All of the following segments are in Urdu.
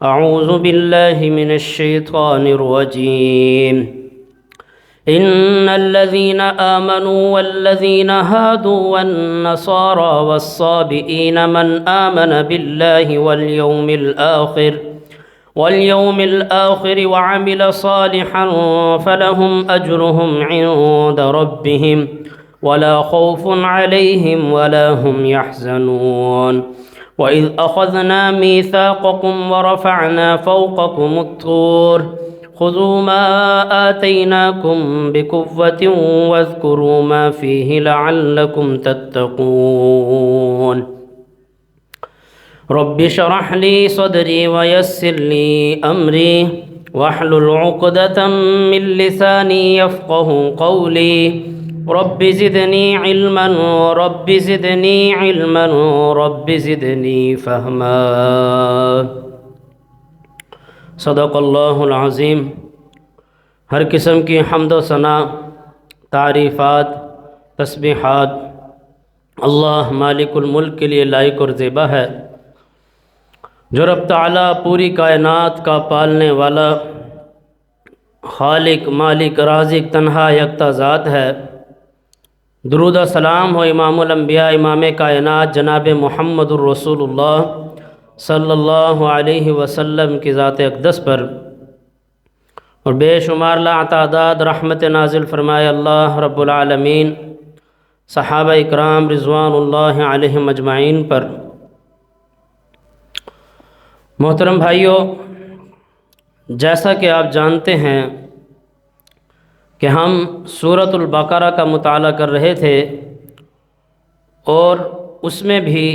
أعوذ بالله من الشيطان الرجيم. إن الذين آمنوا والذين هادوا والنصارى والصابئين من آمن بالله واليوم الآخر وعمل صالحا فلهم أجرهم عند ربهم ولا خوف عليهم ولا هم يحزنون. وإذ أخذنا ميثاقكم ورفعنا فوقكم الطور خذوا ما آتيناكم بقوة واذكروا ما فيه لعلكم تتقون. رب اشرح لي صدري ويسر لي أمري واحلل عقدة من لساني يفقه قولي. رب زدني علما رب زدني علما رب زدنی فہما. صدق اللہ العظیم. ہر قسم کی حمد و ثنا، تعریفات، تسبیحات اللہ مالک الملک کے لیے لائق اور زیبا ہے، جو رب تعالیٰ پوری کائنات کا پالنے والا، خالق، مالک، رازق، تنہا یکتا ذات ہے. درود و سلام ہو امام الانبیاء، امام کائنات جناب محمد الرسول اللہ صلی اللہ علیہ وسلم کی ذات اقدس پر، اور بے شمار لا تعداد رحمت نازل فرمائے اللہ رب العالمین صحابہ اکرام رضوان اللہ علیہم اجمعین پر. محترم بھائیو، جیسا کہ آپ جانتے ہیں کہ ہم سورۃ البقرہ کا مطالعہ کر رہے تھے، اور اس میں بھی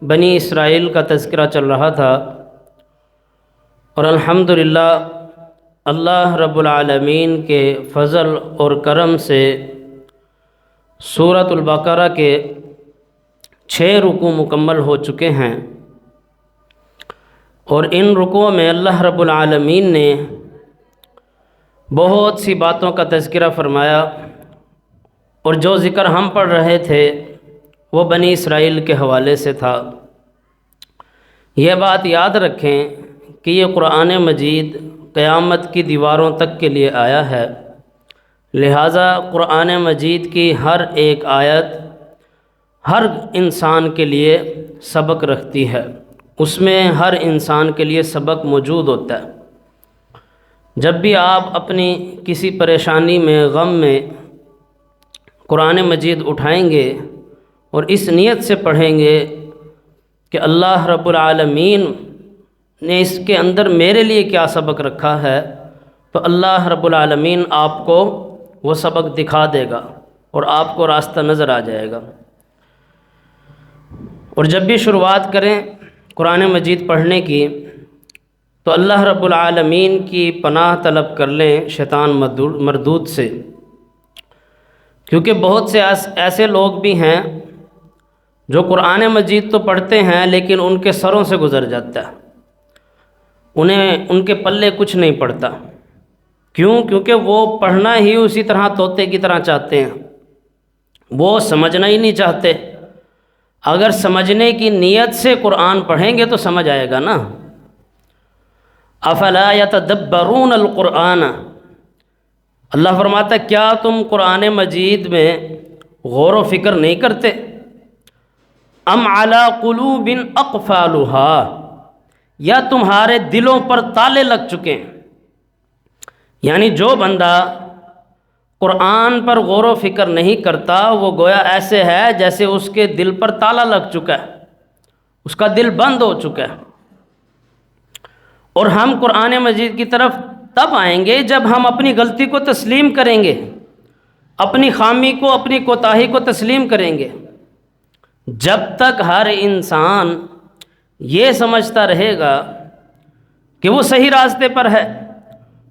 بنی اسرائیل کا تذکرہ چل رہا تھا، اور الحمدللہ اللہ رب العالمین کے فضل اور کرم سے سورۃ البقرہ کے 6 رکوع مکمل ہو چکے ہیں، اور ان رکوعوں میں اللہ رب العالمین نے بہت سی باتوں کا تذکرہ فرمایا، اور جو ذکر ہم پڑھ رہے تھے وہ بنی اسرائیل کے حوالے سے تھا. یہ بات یاد رکھیں کہ یہ قرآن مجید قیامت کی دیواروں تک کے لیے آیا ہے، لہٰذا قرآن مجید کی ہر ایک آیت ہر انسان کے لیے سبق رکھتی ہے، اس میں ہر انسان کے لیے سبق موجود ہوتا ہے. جب بھی آپ اپنی کسی پریشانی میں، غم میں قرآن مجید اٹھائیں گے اور اس نیت سے پڑھیں گے کہ اللہ رب العالمین نے اس کے اندر میرے لیے کیا سبق رکھا ہے، تو اللہ رب العالمین آپ کو وہ سبق دکھا دے گا اور آپ کو راستہ نظر آ جائے گا. اور جب بھی شروعات کریں قرآن مجید پڑھنے کی تو اللہ رب العالمین کی پناہ طلب کر لیں شیطان مردود سے، کیونکہ بہت سے ایسے لوگ بھی ہیں جو قرآن مجید تو پڑھتے ہیں لیکن ان کے سروں سے گزر جاتا ہے، ان کے پلے کچھ نہیں پڑتا. کیوں؟ کیونکہ وہ پڑھنا ہی اسی طرح طوطے کی طرح چاہتے ہیں، وہ سمجھنا ہی نہیں چاہتے. اگر سمجھنے کی نیت سے قرآن پڑھیں گے تو سمجھ آئے گا نا. افلا یتدبرون القرآن، اللہ فرماتا ہے کیا تم قرآن مجید میں غور و فکر نہیں کرتے؟ ام علی قلوب اقفالها، یا تمہارے دلوں پر تالے لگ چکے ہیں. یعنی جو بندہ قرآن پر غور و فکر نہیں کرتا وہ گویا ایسے ہے جیسے اس کے دل پر تالا لگ چکا ہے، اس کا دل بند ہو چکا ہے. اور ہم قرآن مجید کی طرف تب آئیں گے جب ہم اپنی غلطی کو تسلیم کریں گے، اپنی خامی کو، اپنی کوتاہی کو تسلیم کریں گے. جب تک ہر انسان یہ سمجھتا رہے گا کہ وہ صحیح راستے پر ہے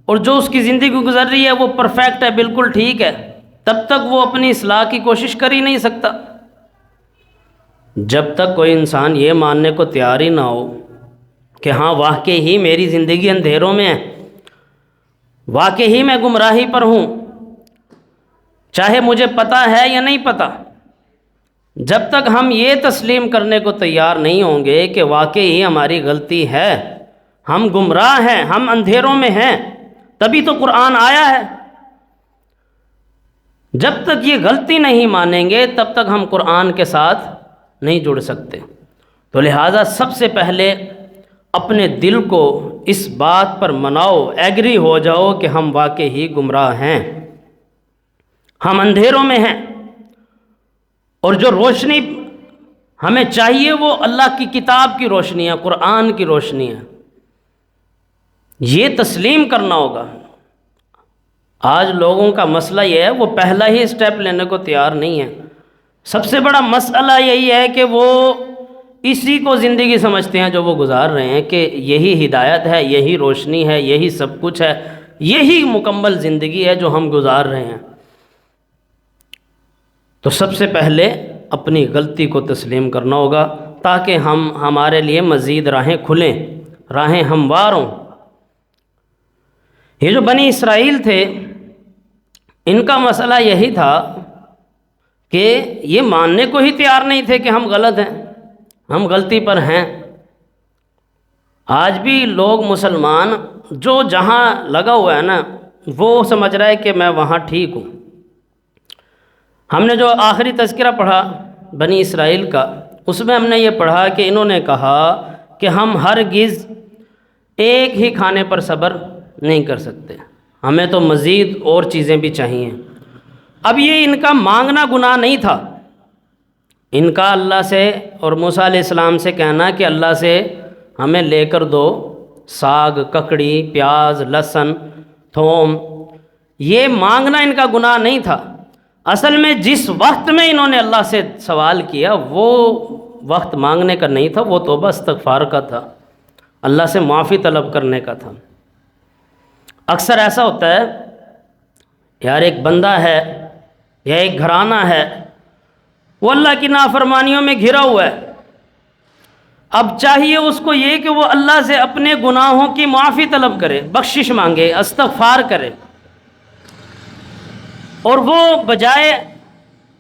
اور جو اس کی زندگی گزر رہی ہے وہ پرفیکٹ ہے، بالکل ٹھیک ہے، تب تک وہ اپنی اصلاح کی کوشش کر ہی نہیں سکتا. جب تک کوئی انسان یہ ماننے کو تیار ہی نہ ہو کہ ہاں واقعی ہی میری زندگی اندھیروں میں ہے، واقعی ہی میں گمراہی پر ہوں، چاہے مجھے پتہ ہے یا نہیں پتہ، جب تک ہم یہ تسلیم کرنے کو تیار نہیں ہوں گے کہ واقعی ہی ہماری غلطی ہے، ہم گمراہ ہیں، ہم اندھیروں میں ہیں، تبھی تو قرآن آیا ہے۔ جب تک یہ غلطی نہیں مانیں گے تب تک ہم قرآن کے ساتھ نہیں جڑ سکتے۔ تو لہٰذا سب سے پہلے اپنے دل کو اس بات پر مناؤ، ایگری ہو جاؤ کہ ہم واقعی ہی گمراہ ہیں، ہم اندھیروں میں ہیں، اور جو روشنی ہمیں چاہیے وہ اللہ کی کتاب کی روشنی ہے، قرآن کی روشنی ہے۔ یہ تسلیم کرنا ہوگا۔ آج لوگوں کا مسئلہ یہ ہے، وہ پہلا ہی اسٹیپ لینے کو تیار نہیں ہے۔ سب سے بڑا مسئلہ یہی ہے کہ وہ اسی کو زندگی سمجھتے ہیں جو وہ گزار رہے ہیں، کہ یہی ہدایت ہے، یہی روشنی ہے، یہی سب کچھ ہے، یہی مکمل زندگی ہے جو ہم گزار رہے ہیں۔ تو سب سے پہلے اپنی غلطی کو تسلیم کرنا ہوگا تاکہ ہمارے لیے مزید راہیں کھلیں، راہیں ہموار ہوں۔ یہ جو بنی اسرائیل تھے، ان کا مسئلہ یہی تھا کہ یہ ماننے کو ہی تیار نہیں تھے کہ ہم غلط ہیں، ہم غلطی پر ہیں۔ آج بھی لوگ مسلمان جو جہاں لگا ہوا ہے نا، وہ سمجھ رہا ہے کہ میں وہاں ٹھیک ہوں۔ ہم نے جو آخری تذکرہ پڑھا بنی اسرائیل کا، اس میں ہم نے یہ پڑھا کہ انہوں نے کہا کہ ہم ہرگز ایک ہی کھانے پر صبر نہیں کر سکتے، ہمیں تو مزید اور چیزیں بھی چاہیے۔ اب یہ ان کا مانگنا گناہ نہیں تھا، ان کا اللہ سے اور موسیٰ علیہ السلام سے کہنا کہ اللہ سے ہمیں لے کر دو ساگ، ککڑی، پیاز، لہسن، تھوم، یہ مانگنا ان کا گناہ نہیں تھا۔ اصل میں جس وقت میں انہوں نے اللہ سے سوال کیا وہ وقت مانگنے کا نہیں تھا، وہ توبہ استغفار کا تھا، اللہ سے معافی طلب کرنے کا تھا۔ اکثر ایسا ہوتا ہے، یار ایک بندہ ہے یا ایک گھرانہ ہے، وہ اللہ کی نافرمانیوں میں گھرا ہوا ہے، اب چاہیے اس کو یہ کہ وہ اللہ سے اپنے گناہوں کی معافی طلب کرے، بخشش مانگے، استغفار کرے، اور وہ بجائے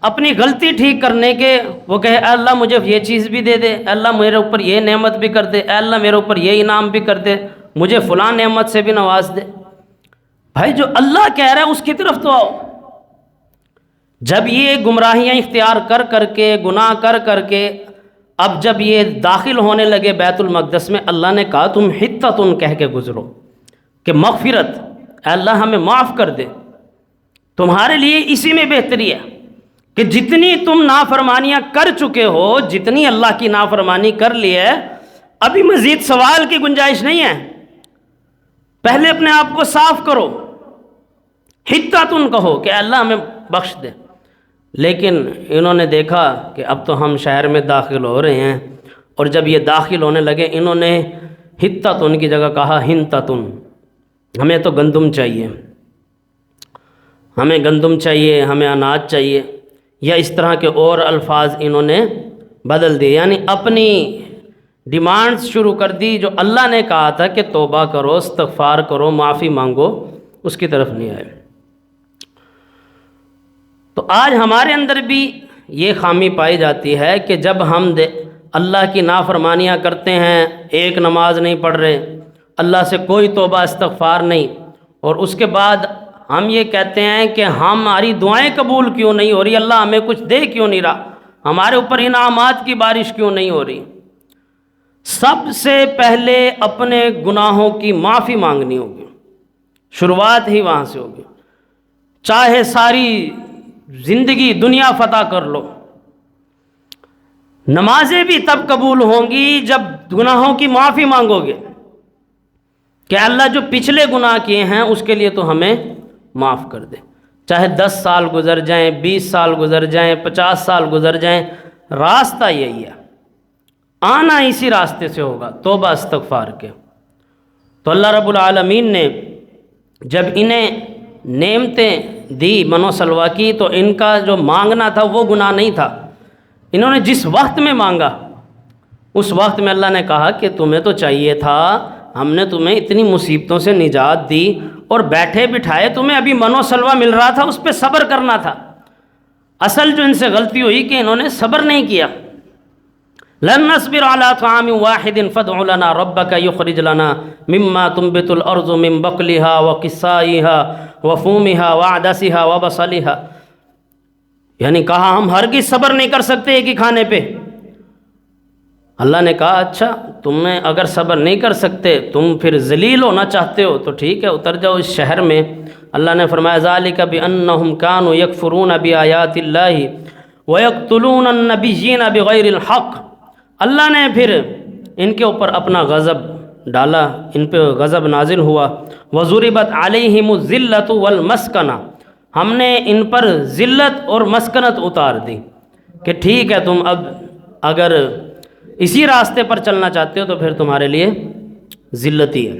اپنی غلطی ٹھیک کرنے کے وہ کہے اے اللہ مجھے یہ چیز بھی دے دے، اے اللہ میرے اوپر یہ نعمت بھی کر دے، اے اللہ میرے اوپر یہ انعام بھی کر دے، مجھے فلاں نعمت سے بھی نواز دے۔ بھائی جو اللہ کہہ رہا ہے اس کی طرف تو آؤ۔ جب یہ گمراہیاں اختیار کر کر کے، گناہ کر کر کے، اب جب یہ داخل ہونے لگے بیت المقدس میں، اللہ نے کہا تم حطۃ کہہ کے گزرو کہ مغفرت، اے اللہ ہمیں معاف کر دے، تمہارے لیے اسی میں بہتری ہے کہ جتنی تم نافرمانیاں کر چکے ہو، جتنی اللہ کی نافرمانی کر لی ہے، ابھی مزید سوال کی گنجائش نہیں ہے، پہلے اپنے آپ کو صاف کرو، حطۃ کہو کہ اللہ ہمیں بخش دے۔ لیکن انہوں نے دیکھا کہ اب تو ہم شہر میں داخل ہو رہے ہیں، اور جب یہ داخل ہونے لگے انہوں نے حطۃ کی جگہ کہا حنطۃ، ہمیں تو گندم چاہیے، ہمیں گندم چاہیے، ہمیں اناج چاہیے، یا اس طرح کے اور الفاظ انہوں نے بدل دیے، یعنی اپنی ڈیمانڈز شروع کر دی۔ جو اللہ نے کہا تھا کہ توبہ کرو، استغفار کرو، معافی مانگو، اس کی طرف نہیں آئے۔ تو آج ہمارے اندر بھی یہ خامی پائی جاتی ہے کہ جب ہم اللہ کی نافرمانیاں کرتے ہیں، ایک نماز نہیں پڑھ رہے، اللہ سے کوئی توبہ استغفار نہیں، اور اس کے بعد ہم یہ کہتے ہیں کہ ہماری دعائیں قبول کیوں نہیں ہو رہی، اللہ ہمیں کچھ دے کیوں نہیں رہا، ہمارے اوپر انعامات کی بارش کیوں نہیں ہو رہی۔ سب سے پہلے اپنے گناہوں کی معافی مانگنی ہوگی، شروعات ہی وہاں سے ہوگی، چاہے ساری زندگی دنیا فتح کر لو۔ نمازیں بھی تب قبول ہوں گی جب گناہوں کی معافی مانگو گے کہ اللہ جو پچھلے گناہ کیے ہیں اس کے لیے تو ہمیں معاف کر دے، چاہے 10 سال گزر جائیں، 20 سال گزر جائیں، 50 سال گزر جائیں، راستہ یہی ہے، آنا اسی راستے سے ہوگا، توبہ استغفار کے۔ تو اللہ رب العالمین نے جب انہیں نعمتیں دی منو سلوا کی، تو ان کا جو مانگنا تھا وہ گناہ نہیں تھا، انہوں نے جس وقت میں مانگا اس وقت میں اللہ نے کہا کہ تمہیں تو چاہیے تھا، ہم نے تمہیں اتنی مصیبتوں سے نجات دی اور بیٹھے بٹھائے تمہیں ابھی منو سلوا مل رہا تھا، اس پہ صبر کرنا تھا۔ اصل جو ان سے غلطی ہوئی کہ انہوں نے صبر نہیں کیا، لن نصبر على طعام واحد فادع لنا ربك يخرج لنا مما تنبت الارض من بقلها وقثائها وفومها وعدسها وبصلها، یعنی کہا ہم ہرگز صبر نہیں کر سکتے ایک ہی کھانے پہ۔ اللہ نے کہا اچھا تم نے اگر صبر نہیں کر سکتے، تم پھر ذلیل ہونا چاہتے ہو تو ٹھیک ہے اتر جاؤ اس شہر میں۔ اللہ نے فرمایا ذالک بأنہم کانوا یکفرون بآیات اللہ ویقتلون النبیین بغیر الحق، اللہ نے پھر ان کے اوپر اپنا غضب ڈالا، ان پہ غضب نازل ہوا۔ وضربت علیہم الذلۃ والمسکنہ، ہم نے ان پر ذلت اور مسکنت اتار دی کہ ٹھیک ہے تم اب اگر اسی راستے پر چلنا چاہتے ہو تو پھر تمہارے لیے ذلت ہی ہے۔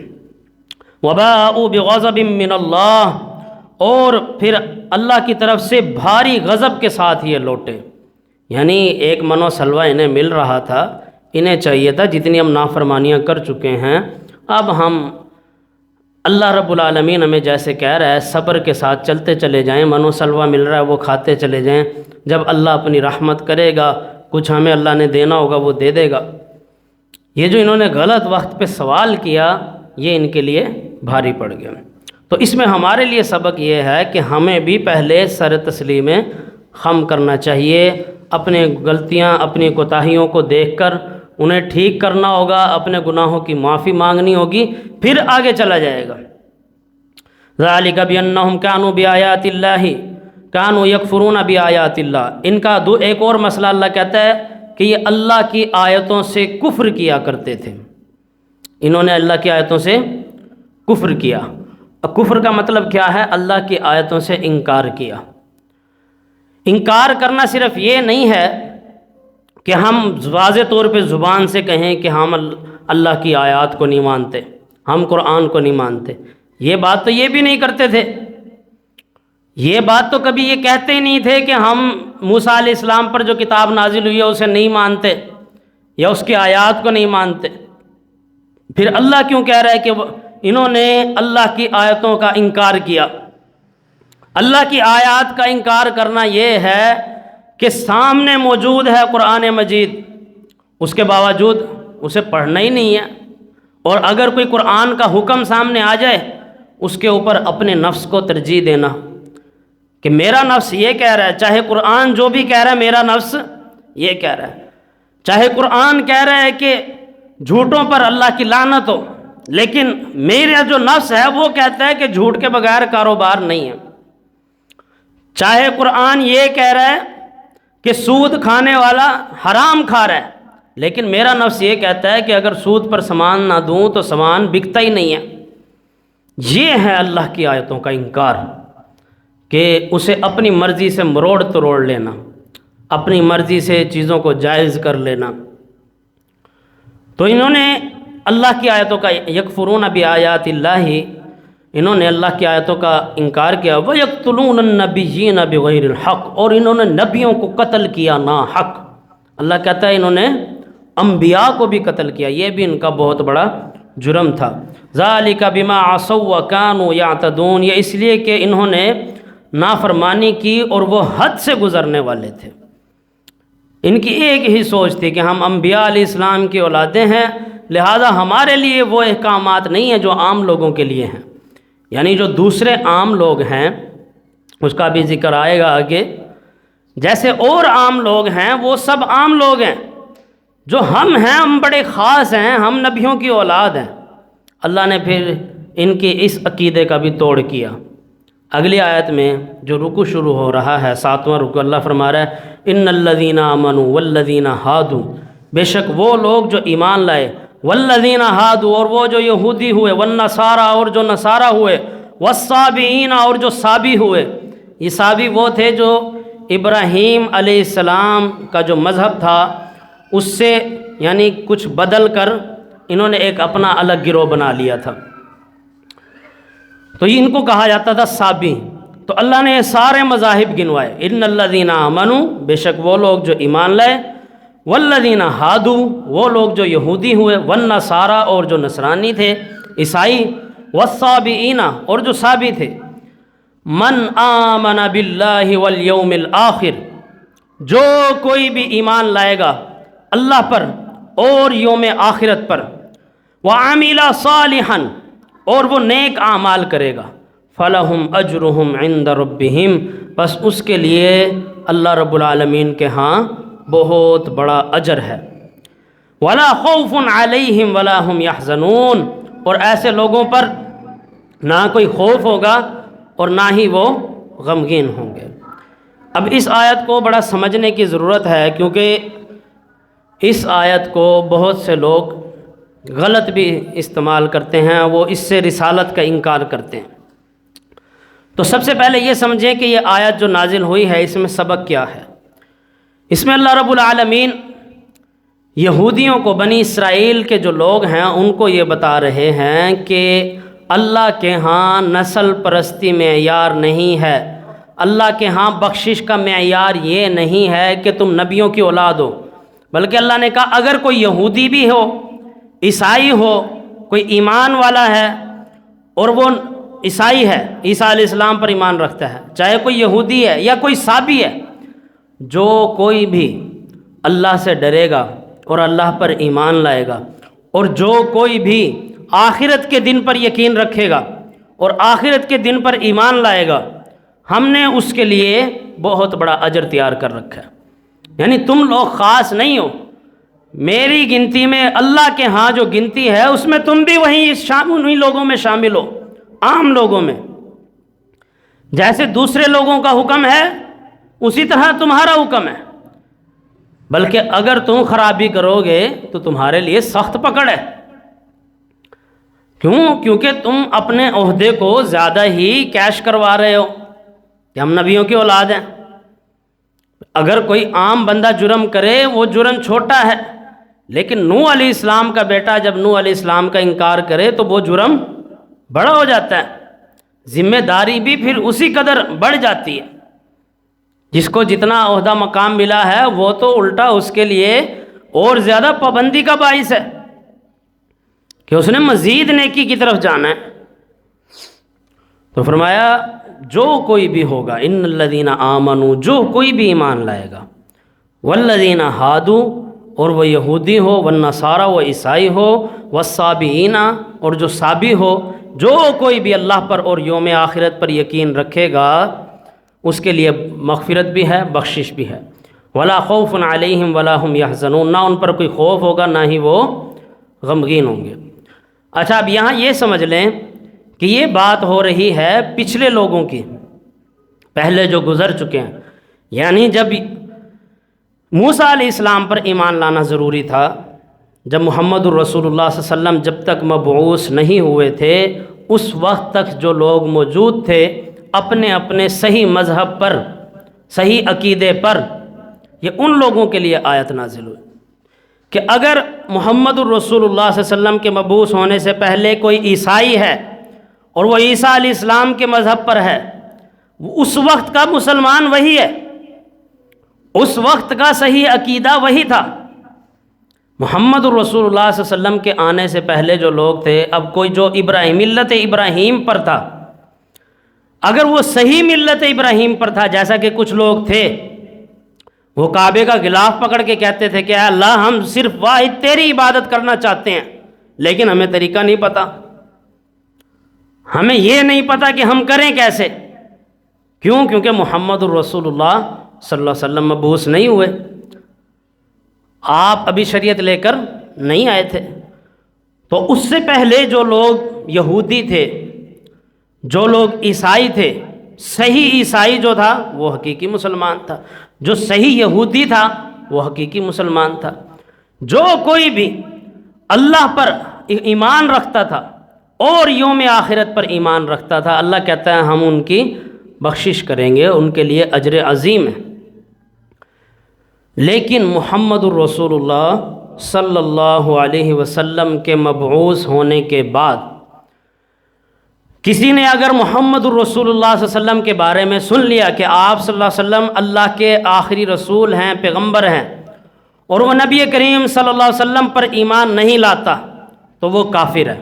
وباءوا بغضب من اللہ، اور پھر اللہ کی طرف سے بھاری غضب کے ساتھ یہ لوٹے، یعنی ایک منو سلوہ انہیں مل رہا تھا، انہیں چاہیے تھا جتنی ہم نافرمانیاں کر چکے ہیں اب ہم اللہ رب العالمین ہمیں جیسے کہہ رہا ہے صبر کے ساتھ چلتے چلے جائیں، منو سلوہ مل رہا ہے وہ کھاتے چلے جائیں، جب اللہ اپنی رحمت کرے گا کچھ ہمیں اللہ نے دینا ہوگا وہ دے دے گا۔ یہ جو انہوں نے غلط وقت پہ سوال کیا یہ ان کے لیے بھاری پڑ گیا۔ تو اس میں ہمارے لیے سبق یہ ہے کہ ہمیں بھی پہلے سر تسلیمِ خم کرنا چاہیے، اپنے غلطیاں اپنی کوتاہیوں کو دیکھ کر انہیں ٹھیک کرنا ہوگا، اپنے گناہوں کی معافی مانگنی ہوگی، پھر آگے چلا جائے گا۔ ذالک بانہم کانوا بآیات اللہ کانوا یکفرون بآیات اللہ، ان کا ایک اور مسئلہ اللہ کہتا ہے کہ یہ اللہ کی آیتوں سے کفر کیا کرتے تھے، انہوں نے اللہ کی آیتوں سے کفر کیا۔ اب کفر کا مطلب کیا ہے؟ اللہ کی آیتوں سے انکار کیا۔ انکار کرنا صرف یہ نہیں ہے کہ ہم واضح طور پہ زبان سے کہیں کہ ہم اللہ کی آیات کو نہیں مانتے، ہم قرآن کو نہیں مانتے، یہ بات تو یہ بھی نہیں کرتے تھے، یہ بات تو کبھی یہ کہتے ہی نہیں تھے کہ ہم موسیٰ علیہ السلام پر جو کتاب نازل ہوئی ہے اسے نہیں مانتے یا اس کی آیات کو نہیں مانتے۔ پھر اللہ کیوں کہہ رہا ہے کہ انہوں نے اللہ کی آیتوں کا انکار کیا؟ اللہ کی آیات کا انکار کرنا یہ ہے کہ سامنے موجود ہے قرآن مجید، اس کے باوجود اسے پڑھنا ہی نہیں ہے، اور اگر کوئی قرآن کا حکم سامنے آ جائے اس کے اوپر اپنے نفس کو ترجیح دینا کہ میرا نفس یہ کہہ رہا ہے، چاہے قرآن جو بھی کہہ رہا ہے میرا نفس یہ کہہ رہا ہے، چاہے قرآن کہہ رہا ہے کہ جھوٹوں پر اللہ کی لعنت ہو، لیکن میرا جو نفس ہے وہ کہتا ہے کہ جھوٹ کے بغیر کاروبار نہیں ہے، چاہے قرآن یہ کہہ رہا ہے کہ سود کھانے والا حرام کھا رہا ہے، لیکن میرا نفس یہ کہتا ہے کہ اگر سود پر سامان نہ دوں تو سامان بکتا ہی نہیں ہے۔ یہ ہے اللہ کی آیتوں کا انکار، کہ اسے اپنی مرضی سے مروڑ توڑ لینا، اپنی مرضی سے چیزوں کو جائز کر لینا۔ تو انہوں نے اللہ کی آیتوں کا یکفرون بآیات اللہ، انہوں نے اللہ کی آیتوں کا انکار کیا۔ وَيَقْتُلُونَ النَّبِيِّينَ بِغَيْرِ الْحَقِّ، اور انہوں نے نبیوں کو قتل کیا نا حق۔ اللہ کہتا ہے انہوں نے انبیاء کو بھی قتل کیا، یہ بھی ان کا بہت بڑا جرم تھا۔ ذَلِكَ بِمَا عَصَوْا وَكَانُوا يَعْتَدُونَ، یہ اس لیے کہ انہوں نے نافرمانی کی اور وہ حد سے گزرنے والے تھے۔ ان کی ایک ہی سوچ تھی کہ ہم انبیاء علیہ السلام کی اولادیں ہیں، لہذا ہمارے لیے وہ احکامات نہیں ہیں جو عام لوگوں کے لیے ہیں، یعنی جو دوسرے عام لوگ ہیں اس کا بھی ذکر آئے گا آگے، جیسے اور عام لوگ ہیں وہ سب عام لوگ ہیں، جو ہم ہیں ہم بڑے خاص ہیں، ہم نبیوں کی اولاد ہیں۔ اللہ نے پھر ان کے اس عقیدے کا بھی توڑ کیا۔ اگلی آیت میں جو رکوع شروع ہو رہا ہے 7واں رکوع، اللہ فرما رہا ہے ان الذین آمنوا والذین ہادوا، بے شک وہ لوگ جو ایمان لائے، والذین ہادوا، اور وہ جو یہودی ہوئے، والنصارى، اور جو نصارہ ہوئے، والصابئین، اور جو صابی ہوئے۔ یہ صابی وہ تھے جو ابراہیم علیہ السلام کا جو مذہب تھا اس سے یعنی کچھ بدل کر انہوں نے ایک اپنا الگ گروہ بنا لیا تھا، تو ان کو کہا جاتا تھا صابی۔ تو اللہ نے سارے مذاہب گنوائے، ان الذین آمنوا، بے شک وہ لوگ جو ایمان لائے، والذین ہادوا، وہ لوگ جو یہودی ہوئے، والنصارى، اور جو نصرانی تھے عیسائی، والصابئین، اور جو صابی تھے۔ من آمن باللہ والیوم الآخر، جو کوئی بھی ایمان لائے گا اللہ پر اور یوم آخرت پر، وعمل صالحا اور وہ نیک اعمال کرے گا، فلہم اجرہم عند ربہم بس اس کے لیے اللہ رب العالمین کے ہاں بہت بڑا اجر ہے، ولا خوف علیہم ولا هم یحزنون اور ایسے لوگوں پر نہ کوئی خوف ہوگا اور نہ ہی وہ غمگین ہوں گے۔ اب اس آیت کو بڑا سمجھنے کی ضرورت ہے، کیونکہ اس آیت کو بہت سے لوگ غلط بھی استعمال کرتے ہیں، وہ اس سے رسالت کا انکار کرتے ہیں۔ تو سب سے پہلے یہ سمجھیں کہ یہ آیت جو نازل ہوئی ہے اس میں سبق کیا ہے۔ اس میں اللہ رب العالمین یہودیوں کو، بنی اسرائیل کے جو لوگ ہیں ان کو یہ بتا رہے ہیں کہ اللہ کے ہاں نسل پرستی معیار نہیں ہے، اللہ کے ہاں بخشش کا معیار یہ نہیں ہے کہ تم نبیوں کی اولاد ہو، بلکہ اللہ نے کہا اگر کوئی یہودی بھی ہو، عیسائی ہو، کوئی ایمان والا ہے اور وہ عیسائی ہے، عیسیٰ علیہ السلام پر ایمان رکھتا ہے، چاہے کوئی یہودی ہے یا کوئی صابی ہے، جو کوئی بھی اللہ سے ڈرے گا اور اللہ پر ایمان لائے گا، اور جو کوئی بھی آخرت کے دن پر یقین رکھے گا اور آخرت کے دن پر ایمان لائے گا، ہم نے اس کے لیے بہت بڑا اجر تیار کر رکھا ہے۔ یعنی تم لوگ خاص نہیں ہو، میری گنتی میں اللہ کے ہاں جو گنتی ہے اس میں تم بھی انہی لوگوں میں شامل ہو، عام لوگوں میں۔ جیسے دوسرے لوگوں کا حکم ہے اسی طرح تمہارا حکم ہے، بلکہ اگر تم خرابی کرو گے تو تمہارے لیے سخت پکڑ ہے۔ کیوں؟ کیونکہ تم اپنے عہدے کو زیادہ ہی کیش کروا رہے ہو کہ ہم نبیوں کی اولاد ہیں۔ اگر کوئی عام بندہ جرم کرے وہ جرم چھوٹا ہے، لیکن نوح علیہ السلام کا بیٹا جب نوح علیہ السلام کا انکار کرے تو وہ جرم بڑا ہو جاتا ہے، ذمہ داری بھی پھر اسی قدر بڑھ جاتی ہے۔ جس کو جتنا عہدہ مقام ملا ہے وہ تو الٹا اس کے لیے اور زیادہ پابندی کا باعث ہے کہ اس نے مزید نیکی کی طرف جانا ہے۔ تو فرمایا جو کوئی بھی ہوگا، ان الذین آمنوا جو کوئی بھی ایمان لائے گا، والذین ہادوا اور وہ یہودی ہو، والنصارى وہ عیسائی ہو، والصابئین اور جو صابی ہو، جو کوئی بھی اللہ پر اور یوم آخرت پر یقین رکھے گا اس کے لیے مغفرت بھی ہے، بخشش بھی ہے۔ ولا خوف علیہم ولا هم یحزنون نہ ان پر کوئی خوف ہوگا نہ ہی وہ غمگین ہوں گے۔ اچھا اب یہاں یہ سمجھ لیں کہ یہ بات ہو رہی ہے پچھلے لوگوں کی، پہلے جو گزر چکے ہیں، یعنی جب موسیٰ علیہ السلام پر ایمان لانا ضروری تھا، جب محمد الرسول اللہ صلی اللہ علیہ وسلم جب تک مبعوث نہیں ہوئے تھے اس وقت تک جو لوگ موجود تھے اپنے اپنے صحیح مذہب پر، صحیح عقیدے پر، یہ ان لوگوں کے لیے آیت نازل ہوئی کہ اگر محمد الرسول اللہ صلی اللہ علیہ وسلم کے مبعوث ہونے سے پہلے کوئی عیسائی ہے اور وہ عیسیٰ علیہ السلام کے مذہب پر ہے، اس وقت کا مسلمان وہی ہے، اس وقت کا صحیح عقیدہ وہی تھا۔ محمد الرسول اللہ صلی اللہ علیہ وسلم کے آنے سے پہلے جو لوگ تھے، اب کوئی جو ملت ابراہیم پر تھا، اگر وہ صحیح ملت ابراہیم پر تھا، جیسا کہ کچھ لوگ تھے وہ کعبے کا غلاف پکڑ کے کہتے تھے کہ اے اللہ ہم صرف واحد تیری عبادت کرنا چاہتے ہیں، لیکن ہمیں طریقہ نہیں پتا، ہمیں یہ نہیں پتا کہ ہم کریں کیسے۔ کیوں؟ کیونکہ محمد الرسول اللہ صلی اللہ علیہ وسلم مبعوث نہیں ہوئے، آپ ابھی شریعت لے کر نہیں آئے تھے۔ تو اس سے پہلے جو لوگ یہودی تھے، جو لوگ عیسائی تھے، صحیح عیسائی جو تھا وہ حقیقی مسلمان تھا، جو صحیح یہودی تھا وہ حقیقی مسلمان تھا۔ جو کوئی بھی اللہ پر ایمان رکھتا تھا اور یوم آخرت پر ایمان رکھتا تھا، اللہ کہتا ہے ہم ان کی بخشش کریں گے، ان کے لیے اجر عظیم ہے۔ لیکن محمد الرسول اللہ صلی اللہ علیہ وسلم کے مبعوث ہونے کے بعد کسی نے اگر محمد الرسول اللہ صلی اللہ علیہ وسلم کے بارے میں سن لیا کہ آپ صلی اللہ علیہ وسلم اللہ کے آخری رسول ہیں، پیغمبر ہیں، اور وہ نبی کریم صلی اللہ علیہ وسلم پر ایمان نہیں لاتا تو وہ کافر ہے۔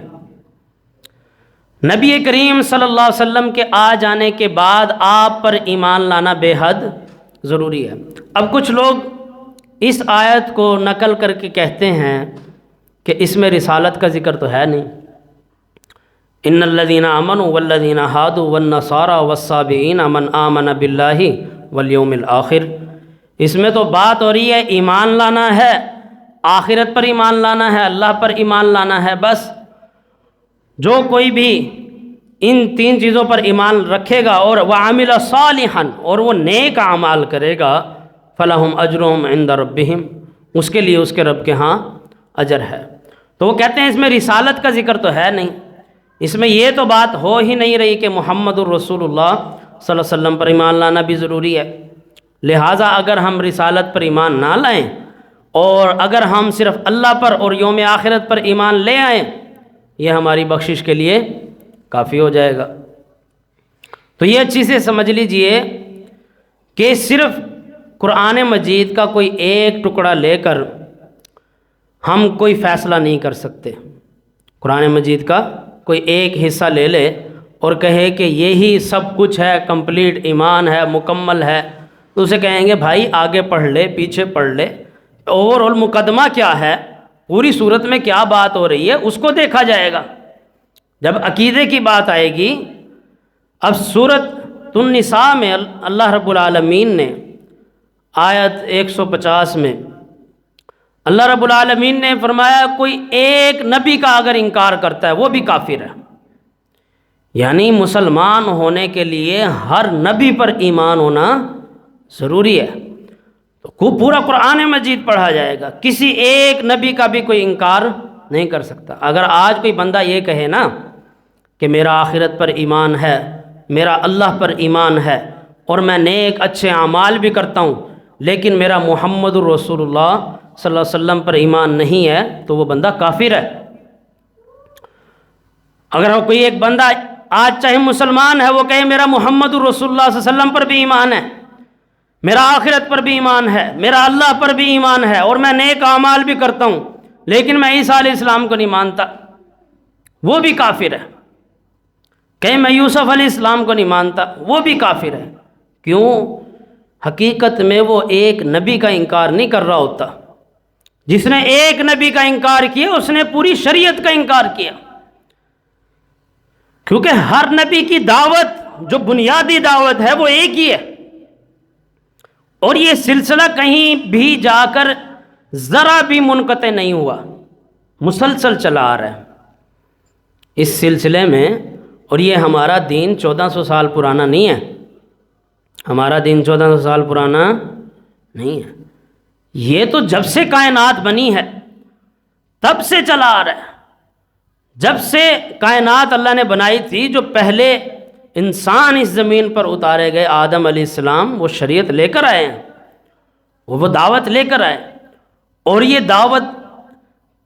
نبی کریم صلی اللہ علیہ وسلم کے آ جانے کے بعد آپ پر ایمان لانا بے حد ضروری ہے۔ اب کچھ لوگ اس آیت کو نقل کر کے کہتے ہیں کہ اس میں رسالت کا ذکر تو ہے نہیں۔ ان الذین آمنوا والذین ہادوا والنصارى والصابئین من آمن باللہ والیوم الآخر، اس میں تو بات ہو رہی ہے ایمان لانا ہے، آخرت پر ایمان لانا ہے، اللہ پر ایمان لانا ہے۔ بس جو کوئی بھی ان تین چیزوں پر ایمان رکھے گا اور وعمل صالحا، اور وہ نیک اعمال کرے گا، فلہم اجرہم عند ربہم، اس کے لیے اس کے رب کے ہاں اجر ہے۔ تو وہ کہتے ہیں اس میں رسالت کا ذکر تو ہے نہیں، اس میں یہ تو بات ہو ہی نہیں رہی کہ محمد الرسول اللہ صلی اللہ علیہ وسلم پر ایمان لانا بھی ضروری ہے۔ لہٰذا اگر ہم رسالت پر ایمان نہ لائیں اور اگر ہم صرف اللہ پر اور یوم آخرت پر ایمان لے آئیں، یہ ہماری بخشش کے لیے کافی ہو جائے گا۔ تو یہ اچھی سے سمجھ لیجئے کہ صرف قرآن مجید کا کوئی ایک ٹکڑا لے کر ہم کوئی فیصلہ نہیں کر سکتے۔ قرآن مجید کا کوئی ایک حصہ لے لے اور کہے کہ یہی سب کچھ ہے، کمپلیٹ ایمان ہے، مکمل ہے، تو اسے کہیں گے بھائی آگے پڑھ لے، پیچھے پڑھ لے، اوور آل مقدمہ کیا ہے، پوری صورت میں کیا بات ہو رہی ہے، اس کو دیکھا جائے گا۔ جب عقیدے کی بات آئے گی، اب سورۃ النساء میں اللہ رب العالمین نے آیت 150 میں اللہ رب العالمین نے فرمایا کوئی ایک نبی کا اگر انکار کرتا ہے وہ بھی کافر ہے۔ یعنی مسلمان ہونے کے لیے ہر نبی پر ایمان ہونا ضروری ہے۔ تو پورا قرآن مجید پڑھا جائے گا، کسی ایک نبی کا بھی کوئی انکار نہیں کر سکتا۔ اگر آج کوئی بندہ یہ کہے نا کہ میرا آخرت پر ایمان ہے، میرا اللہ پر ایمان ہے، اور میں نیک اچھے اعمال بھی کرتا ہوں، لیکن میرا محمد الرسول اللہ صلی اللہ علیہ وسلم پر ایمان نہیں ہے، تو وہ بندہ کافر ہے۔ اگر کوئی ایک بندہ آج چاہے مسلمان ہے، وہ کہے میرا محمد الرسول اللہ صلی اللہ علیہ وسلم پر بھی ایمان ہے، میرا آخرت پر بھی ایمان ہے، میرا اللہ پر بھی ایمان ہے، اور میں نیک اعمال بھی کرتا ہوں، لیکن میں عیسیٰ علیہ السلام کو نہیں مانتا، وہ بھی کافر ہے۔ کہیں میں یوسف علیہ السلام کو نہیں مانتا، وہ بھی کافر ہے۔ کیوں؟ حقیقت میں وہ ایک نبی کا انکار نہیں کر رہا ہوتا۔ جس نے ایک نبی کا انکار کیا اس نے پوری شریعت کا انکار کیا، کیونکہ ہر نبی کی دعوت جو بنیادی دعوت ہے وہ ایک ہی ہے، اور یہ سلسلہ کہیں بھی جا کر ذرا بھی منقطع نہیں ہوا، مسلسل چلا آ رہا ہے اس سلسلے میں۔ اور یہ ہمارا دین 1400 سال پرانا نہیں ہے، ہمارا دین 1400 سال پرانا نہیں ہے، یہ تو جب سے کائنات بنی ہے تب سے چلا آ رہا ہے۔ جب سے کائنات اللہ نے بنائی تھی، جو پہلے انسان اس زمین پر اتارے گئے آدم علیہ السلام، وہ شریعت لے کر آئے ہیں، وہ دعوت لے کر آئے، اور یہ دعوت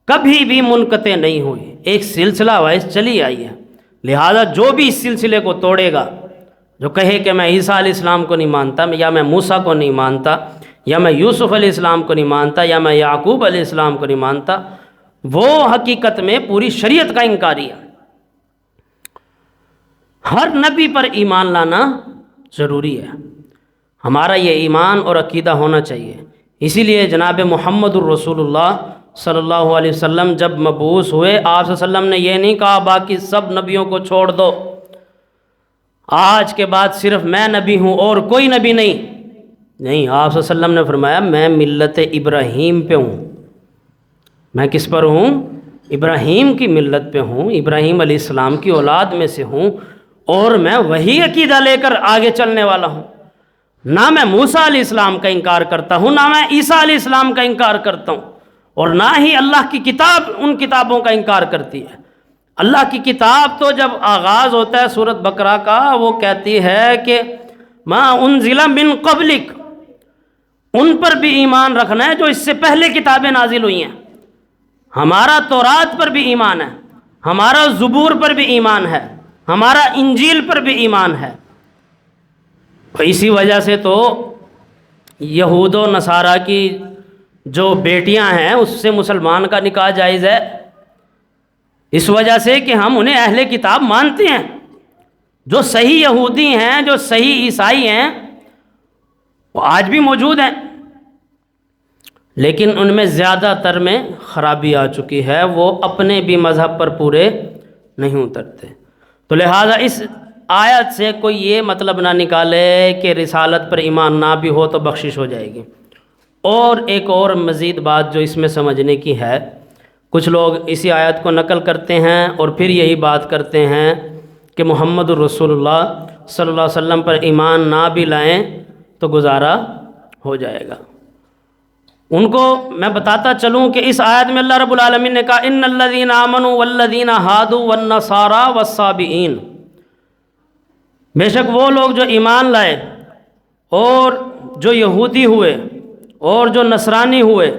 کبھی بھی منقطع نہیں ہوئی، ایک سلسلہ وائز چلی آئی ہے۔ لہذا جو بھی اس سلسلے کو توڑے گا، جو کہے کہ میں عیسیٰ علیہ السلام کو نہیں مانتا، یا میں موسیٰ کو نہیں مانتا، یا میں یوسف علیہ السلام کو نہیں مانتا، یا میں یعقوب علیہ السلام کو نہیں مانتا، وہ حقیقت میں پوری شریعت کا انکاری ہے۔ ہر نبی پر ایمان لانا ضروری ہے، ہمارا یہ ایمان اور عقیدہ ہونا چاہیے۔ اسی لیے جناب محمد الرسول اللہ صلی اللہ علیہ وسلم جب مبعوث ہوئے، آپ صلی اللہ علیہ وسلم نے یہ نہیں کہا باقی سب نبیوں کو چھوڑ دو، آج کے بعد صرف میں نبی ہوں اور کوئی نبی نہیں۔ نہیں، آپ صلی اللہ علیہ وسلم نے فرمایا میں ملت ابراہیم پہ ہوں، میں کس پر ہوں؟ ابراہیم کی ملت پہ ہوں، ابراہیم علیہ السلام کی اولاد میں سے ہوں، اور میں وہی عقیدہ لے کر آگے چلنے والا ہوں۔ نہ میں موسیٰ علیہ السلام کا انکار کرتا ہوں، نہ میں عیسیٰ علیہ السلام کا انکار کرتا ہوں، اور نہ ہی اللہ کی کتاب ان کتابوں کا انکار کرتی ہے۔ اللہ کی کتاب تو جب آغاز ہوتا ہے سورۃ بقرہ کا، وہ کہتی ہے کہ ما انزل من قبلک، ان پر بھی ایمان رکھنا ہے جو اس سے پہلے کتابیں نازل ہوئی ہیں۔ ہمارا تورات پر بھی ایمان ہے، ہمارا زبور پر بھی ایمان ہے، ہمارا انجیل پر بھی ایمان ہے۔ اسی وجہ سے تو یہود و نصارہ کی جو بیٹیاں ہیں اس سے مسلمان کا نکاح جائز ہے، اس وجہ سے کہ ہم انہیں اہل کتاب مانتے ہیں۔ جو صحیح یہودی ہیں، جو صحیح عیسائی ہیں، وہ آج بھی موجود ہیں، لیکن ان میں زیادہ تر میں خرابی آ چکی ہے، وہ اپنے بھی مذہب پر پورے نہیں اترتے۔ تو لہٰذا اس آیت سے کوئی یہ مطلب نہ نکالے کہ رسالت پر ایمان نہ بھی ہو تو بخشش ہو جائے گی۔ اور ایک اور مزید بات جو اس میں سمجھنے کی ہے، کچھ لوگ اسی آیت کو نقل کرتے ہیں اور پھر یہی بات کرتے ہیں کہ محمد الرسول اللہ صلی اللہ علیہ وسلم پر ایمان نہ بھی لائیں تو گزارا ہو جائے گا۔ ان کو میں بتاتا چلوں کہ اس آیت میں اللہ رب العالمین نے کہا ان الذین آمنوا والذین ہادوا والنصارى والصابئین، بے شک وہ لوگ جو ایمان لائے اور جو یہودی ہوئے اور جو نصرانی ہوئے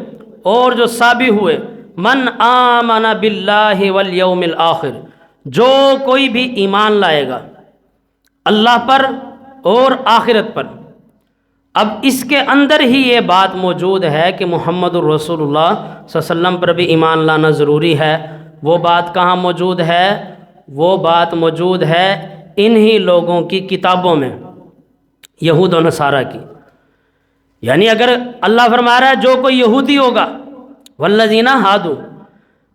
اور جو صابی ہوئے، من آمن باللہ والیوم الآخر، جو کوئی بھی ایمان لائے گا اللہ پر اور آخرت پر۔ اب اس کے اندر ہی یہ بات موجود ہے کہ محمد الرسول اللہ صلی اللہ علیہ وسلم پر بھی ایمان لانا ضروری ہے۔ وہ بات کہاں موجود ہے؟ وہ بات موجود ہے انہی لوگوں کی کتابوں میں، یہود و نصارہ کی۔ یعنی اگر اللہ فرما رہا ہے جو کوئی یہودی ہوگا والذین ہادوا،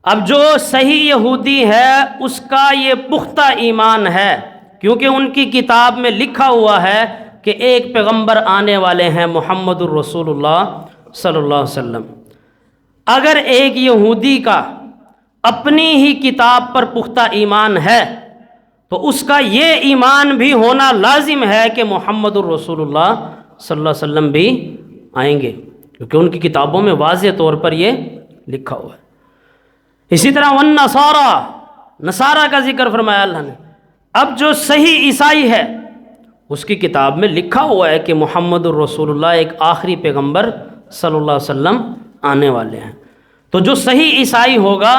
اب جو صحیح یہودی ہے اس کا یہ پختہ ایمان ہے، کیونکہ ان کی کتاب میں لکھا ہوا ہے کہ ایک پیغمبر آنے والے ہیں محمد الرسول اللہ صلی اللہ علیہ وسلم۔ اگر ایک یہودی کا اپنی ہی کتاب پر پختہ ایمان ہے تو اس کا یہ ایمان بھی ہونا لازم ہے کہ محمد الرسول اللہ صلی اللہ علیہ وسلم بھی آئیں گے، کیونکہ ان کی کتابوں میں واضح طور پر یہ لکھا ہوا ہے۔ اسی طرح والنصارى، نصارہ کا ذکر فرمایا اللہ نے۔ اب جو صحیح عیسائی ہے اس کی کتاب میں لکھا ہوا ہے کہ محمد الرسول اللہ ایک آخری پیغمبر صلی اللہ علیہ وسلم آنے والے ہیں۔ تو جو صحیح عیسائی ہوگا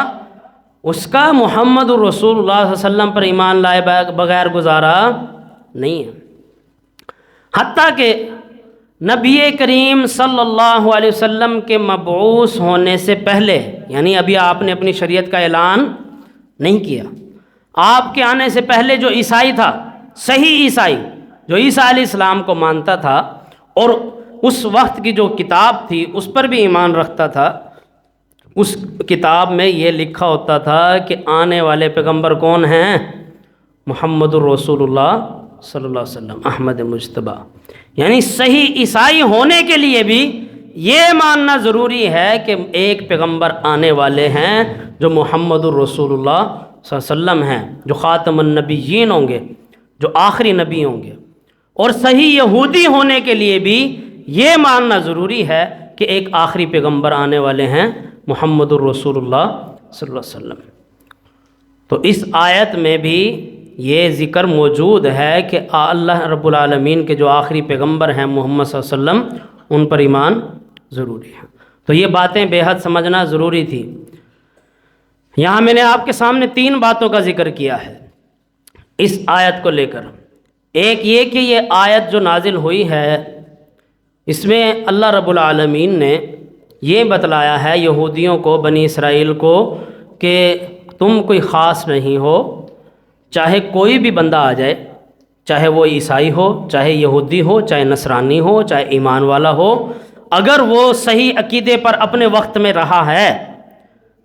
اس کا محمد الرسول اللہ صلی اللہ علیہ وسلم پر ایمان لائے بغیر گزارا نہیں ہے۔ حتیٰ کہ نبی کریم صلی اللہ علیہ وسلم کے مبعوث ہونے سے پہلے، یعنی ابھی آپ نے اپنی شریعت کا اعلان نہیں کیا، آپ کے آنے سے پہلے جو عیسائی تھا، صحیح عیسائی جو عیسیٰ علیہ السلام کو مانتا تھا اور اس وقت کی جو کتاب تھی اس پر بھی ایمان رکھتا تھا، اس کتاب میں یہ لکھا ہوتا تھا کہ آنے والے پیغمبر کون ہیں؟ محمد الرسول اللہ صلی اللہ علیہ وسلم، احمد مجتبیٰ۔ یعنی صحیح عیسائی ہونے کے لیے بھی یہ ماننا ضروری ہے کہ ایک پیغمبر آنے والے ہیں جو محمد الرسول اللہ صلی اللہ علیہ وسلم ہیں، جو خاتم النبیین ہوں گے، جو آخری نبی ہوں گے۔ اور صحیح یہودی ہونے کے لیے بھی یہ ماننا ضروری ہے کہ ایک آخری پیغمبر آنے والے ہیں محمد الرسول اللہ صلی اللہ علیہ وسلم۔ تو اس آیت میں بھی یہ ذکر موجود ہے کہ اللہ رب العالمین کے جو آخری پیغمبر ہیں محمد صلی اللہ علیہ وسلم، ان پر ایمان ضروری ہے۔ تو یہ باتیں بے حد سمجھنا ضروری تھی۔ یہاں میں نے آپ کے سامنے 3 باتوں کا ذکر کیا ہے اس آیت کو لے کر۔ ایک یہ کہ یہ آیت جو نازل ہوئی ہے اس میں اللہ رب العالمین نے یہ بتلایا ہے یہودیوں کو، بنی اسرائیل کو، کہ تم کوئی خاص نہیں ہو، چاہے کوئی بھی بندہ آ جائے، چاہے وہ عیسائی ہو، چاہے یہودی ہو، چاہے نصرانی ہو، چاہے ایمان والا ہو، اگر وہ صحیح عقیدے پر اپنے وقت میں رہا ہے،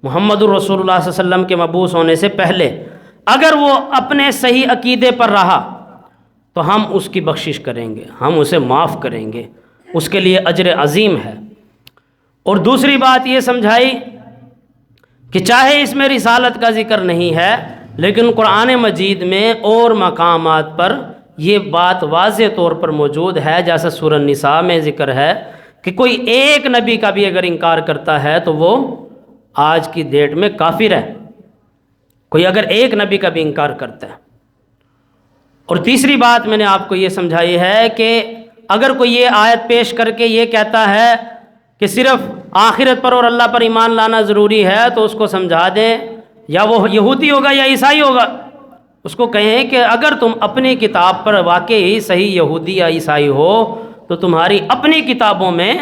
محمد الرسول اللہ صلی اللہ علیہ وسلم کے مبعوث ہونے سے پہلے اگر وہ اپنے صحیح عقیدے پر رہا تو ہم اس کی بخشش کریں گے، ہم اسے معاف کریں گے، اس کے لیے اجر عظیم ہے۔ اور دوسری بات یہ سمجھائی کہ چاہے اس میں رسالت کا ذکر نہیں ہے لیکن قرآن مجید میں اور مقامات پر یہ بات واضح طور پر موجود ہے، جیسا سورہ النساء میں ذکر ہے کہ کوئی ایک نبی کا بھی اگر انکار کرتا ہے تو وہ آج کی ڈیٹ میں کافر ہے، کوئی اگر ایک نبی کا بھی انکار کرتا ہے۔ اور تیسری بات میں نے آپ کو یہ سمجھائی ہے کہ اگر کوئی یہ آیت پیش کر کے یہ کہتا ہے کہ صرف آخرت پر اور اللہ پر ایمان لانا ضروری ہے تو اس کو سمجھا دیں، یا وہ یہودی ہوگا یا عیسائی ہوگا، اس کو کہیں کہ اگر تم اپنی کتاب پر واقعی صحیح یہودی یا عیسائی ہو تو تمہاری اپنی کتابوں میں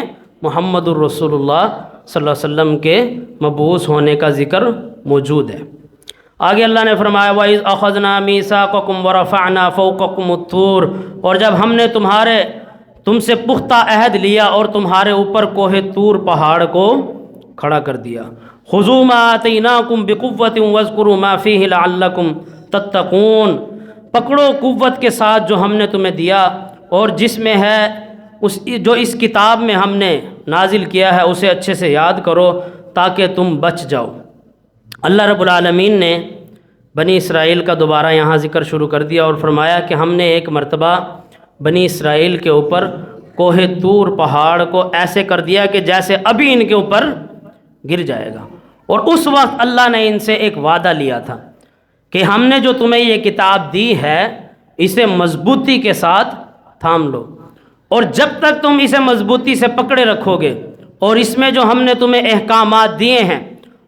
محمد الرسول اللہ صلی اللہ علیہ وسلم کے مبعوث ہونے کا ذکر موجود ہے۔ آگے اللہ نے فرمایا وَإِذْ أَخَذْنَا مِيثَاقَكُمْ وَرَفَعْنَا فَوْقَكُمُ الطُّورَ، اور جب ہم نے تم سے پختہ عہد لیا اور تمہارے اوپر کوہ طور پہاڑ کو کھڑا کر دیا۔ خذوا ما آتیناکم بقوۃ واذکروا ما فیہ لعلکم تتقون، پکڑو قوت کے ساتھ جو ہم نے تمہیں دیا اور جس میں ہے جو اس کتاب میں ہم نے نازل کیا ہے اسے اچھے سے یاد کرو تاکہ تم بچ جاؤ۔ اللہ رب العالمین نے بنی اسرائیل کا دوبارہ یہاں ذکر شروع کر دیا اور فرمایا کہ ہم نے ایک مرتبہ بنی اسرائیل کے اوپر کوہ طور پہاڑ کو ایسے کر دیا کہ جیسے ابھی ان کے اوپر گر جائے گا، اور اس وقت اللہ نے ان سے ایک وعدہ لیا تھا کہ ہم نے جو تمہیں یہ کتاب دی ہے اسے مضبوطی کے ساتھ تھام لو، اور جب تک تم اسے مضبوطی سے پکڑے رکھو گے اور اس میں جو ہم نے تمہیں احکامات دیے ہیں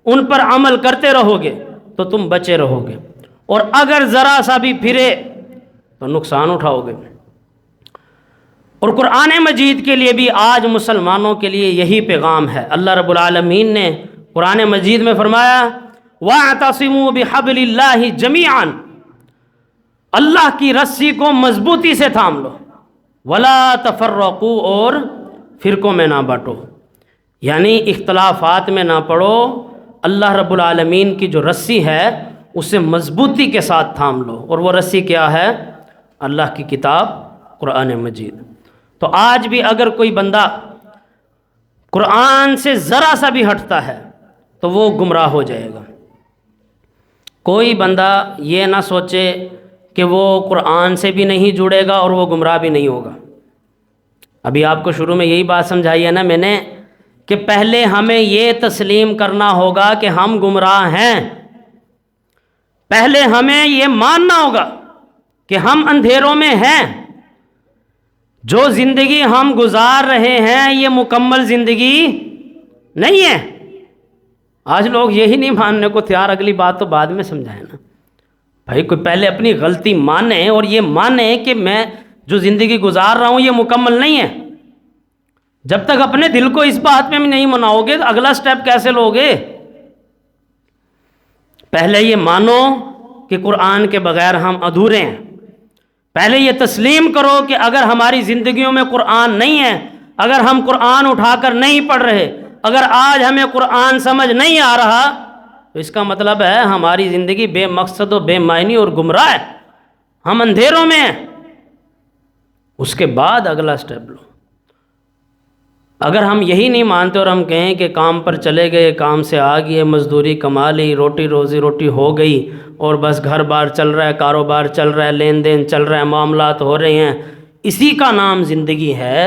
ان پر عمل کرتے رہو گے تو تم بچے رہو گے، اور اگر ذرا سا بھی پھرے تو نقصان اٹھاؤ گے۔ اور قرآن مجید کے لیے بھی آج مسلمانوں کے لیے یہی پیغام ہے۔ اللہ رب العالمین نے قرآن مجید میں فرمایا وَاعْتَصِمُوا بِحَبْلِ اللَّهِ جَمِيعًا، اللہ کی رسی کو مضبوطی سے تھام لو، وَلَا تَفَرَّقُوا، اور فرقوں میں نہ بانٹو، یعنی اختلافات میں نہ پڑو، اللہ رب العالمین کی جو رسی ہے اسے مضبوطی کے ساتھ تھام لو، اور وہ رسی کیا ہے؟ اللہ کی کتاب قرآن مجید۔ تو آج بھی اگر کوئی بندہ قرآن سے ذرا سا بھی ہٹتا ہے تو وہ گمراہ ہو جائے گا۔ کوئی بندہ یہ نہ سوچے کہ وہ قرآن سے بھی نہیں جڑے گا اور وہ گمراہ بھی نہیں ہوگا۔ ابھی آپ کو شروع میں یہی بات سمجھائی ہے نا میں نے کہ پہلے ہمیں یہ تسلیم کرنا ہوگا کہ ہم گمراہ ہیں، پہلے ہمیں یہ ماننا ہوگا کہ ہم اندھیروں میں ہیں، جو زندگی ہم گزار رہے ہیں یہ مکمل زندگی نہیں ہے۔ آج لوگ یہی نہیں ماننے کو تیار، اگلی بات تو بعد میں سمجھائیں نا بھائی، کوئی پہلے اپنی غلطی مانے اور یہ مانے کہ میں جو زندگی گزار رہا ہوں یہ مکمل نہیں ہے۔ جب تک اپنے دل کو اس بات میں بھی نہیں مناؤ گے تو اگلا سٹیپ کیسے لوگے؟ پہلے یہ مانو کہ قرآن کے بغیر ہم ادھورے ہیں، پہلے یہ تسلیم کرو کہ اگر ہماری زندگیوں میں قرآن نہیں ہے، اگر ہم قرآن اٹھا کر نہیں پڑھ رہے، اگر آج ہمیں قرآن سمجھ نہیں آ رہا تو اس کا مطلب ہے ہماری زندگی بے مقصد و بے معنی اور گمراہ ہے، ہم اندھیروں میں ہیں۔ اس کے بعد اگلا سٹیپ لو۔ اگر ہم یہی نہیں مانتے اور ہم کہیں کہ کام پر چلے گئے، کام سے آ گئے، مزدوری کما لی، روٹی ہو گئی اور بس گھر بار چل رہا ہے، کاروبار چل رہا ہے، لین دین چل رہا ہے، معاملات ہو رہے ہیں، اسی کا نام زندگی ہے